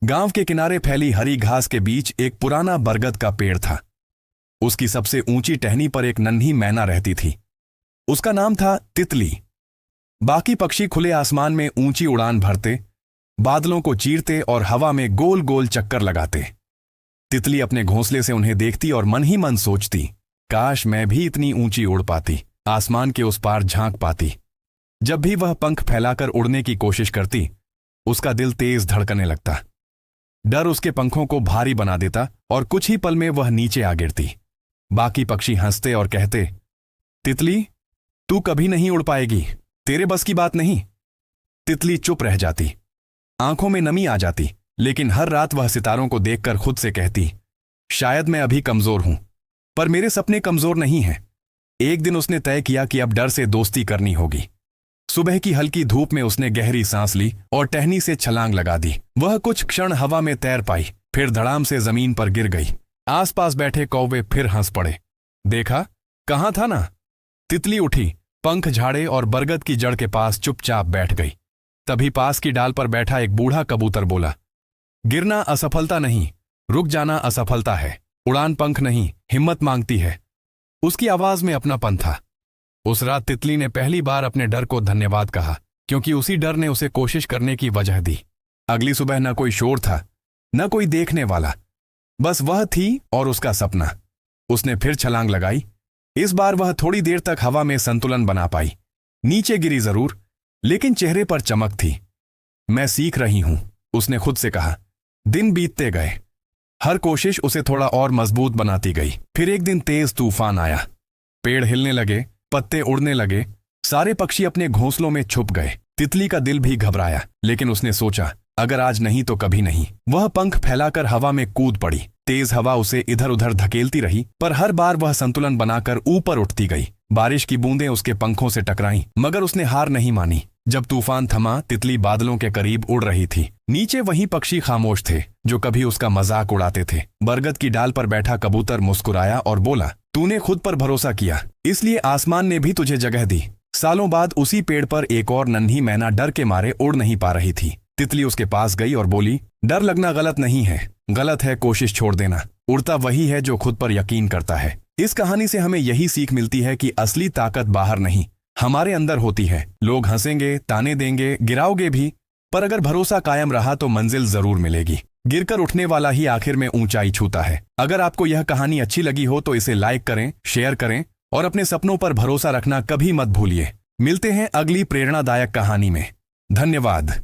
गांव के किनारे फैली हरी घास के बीच एक पुराना बरगद का पेड़ था। उसकी सबसे ऊंची टहनी पर एक नन्ही मैना रहती थी। उसका नाम था तितली। बाकी पक्षी खुले आसमान में ऊंची उड़ान भरते, बादलों को चीरते और हवा में गोल गोल चक्कर लगाते। तितली अपने घोंसले से उन्हें देखती और मन ही मन सोचती, काश मैं भी इतनी ऊंची उड़ पाती, आसमान के उस पार झांक पाती। जब भी वह पंख फैलाकर उड़ने की कोशिश करती, उसका दिल तेज धड़कने लगता। डर उसके पंखों को भारी बना देता और कुछ ही पल में वह नीचे आ गिरती। बाकी पक्षी हंसते और कहते, तितली, तू कभी नहीं उड़ पाएगी, तेरे बस की बात नहीं। तितली चुप रह जाती, आंखों में नमी आ जाती, लेकिन हर रात वह सितारों को देखकर खुद से कहती, शायद मैं अभी कमजोर हूं, पर मेरे सपने कमजोर नहीं हैं। एक दिन उसने तय किया कि अब डर से दोस्ती करनी होगी। सुबह की हल्की धूप में उसने गहरी सांस ली और टहनी से छलांग लगा दी। वह कुछ क्षण हवा में तैर पाई, फिर धड़ाम से जमीन पर गिर गई। आसपास बैठे कौवे फिर हंस पड़े। देखा, कहाँ था ना। तितली उठी, पंख झाड़े और बरगद की जड़ के पास चुपचाप बैठ गई। तभी पास की डाल पर बैठा एक बूढ़ा कबूतर बोला, गिरना असफलता नहीं, रुक जाना असफलता है। उड़ान पंख नहीं, हिम्मत मांगती है। उसकी आवाज में अपनापन था। उस रात तितली ने पहली बार अपने डर को धन्यवाद कहा, क्योंकि उसी डर ने उसे कोशिश करने की वजह दी। अगली सुबह न कोई शोर था, न कोई देखने वाला, बस वह थी और उसका सपना। उसने फिर छलांग लगाई। इस बार वह थोड़ी देर तक हवा में संतुलन बना पाई। नीचे गिरी जरूर, लेकिन चेहरे पर चमक थी। मैं सीख रही हूं, उसने खुद से कहा। दिन बीतते गए, हर कोशिश उसे थोड़ा और मजबूत बनाती गई। फिर एक दिन तेज तूफान आया। पेड़ हिलने लगे, पत्ते उड़ने लगे, सारे पक्षी अपने घोंसलों में छुप गए। तितली का दिल भी घबराया, लेकिन उसने सोचा, अगर आज नहीं तो कभी नहीं। वह पंख फैलाकर हवा में कूद पड़ी। तेज हवा उसे इधर उधर धकेलती रही, पर हर बार वह संतुलन बनाकर ऊपर उठती गई। बारिश की बूंदें उसके पंखों से टकराईं, मगर उसने हार नहीं मानी। जब तूफान थमा, तितली बादलों के करीब उड़ रही थी। नीचे वही पक्षी खामोश थे जो कभी उसका मजाक उड़ाते थे। बरगद की डाल पर बैठा कबूतर मुस्कुराया और बोला, तूने खुद पर भरोसा किया, इसलिए आसमान ने भी तुझे जगह दी। सालों बाद उसी पेड़ पर एक और नन्ही मैना डर के मारे उड़ नहीं पा रही थी। तितली उसके पास गई और बोली, डर लगना गलत नहीं है, गलत है कोशिश छोड़ देना। उड़ता वही है जो खुद पर यकीन करता है। इस कहानी से हमें यही सीख मिलती है कि असली ताकत बाहर नहीं, हमारे अंदर होती है। लोग हंसेंगे, ताने देंगे, गिराओगे भी, पर अगर भरोसा कायम रहा तो मंजिल जरूर मिलेगी। गिरकर उठने वाला ही आखिर में ऊंचाई छूता है। अगर आपको यह कहानी अच्छी लगी हो तो इसे लाइक करें, शेयर करें और अपने सपनों पर भरोसा रखना कभी मत भूलिए। मिलते हैं अगली प्रेरणादायक कहानी में। धन्यवाद।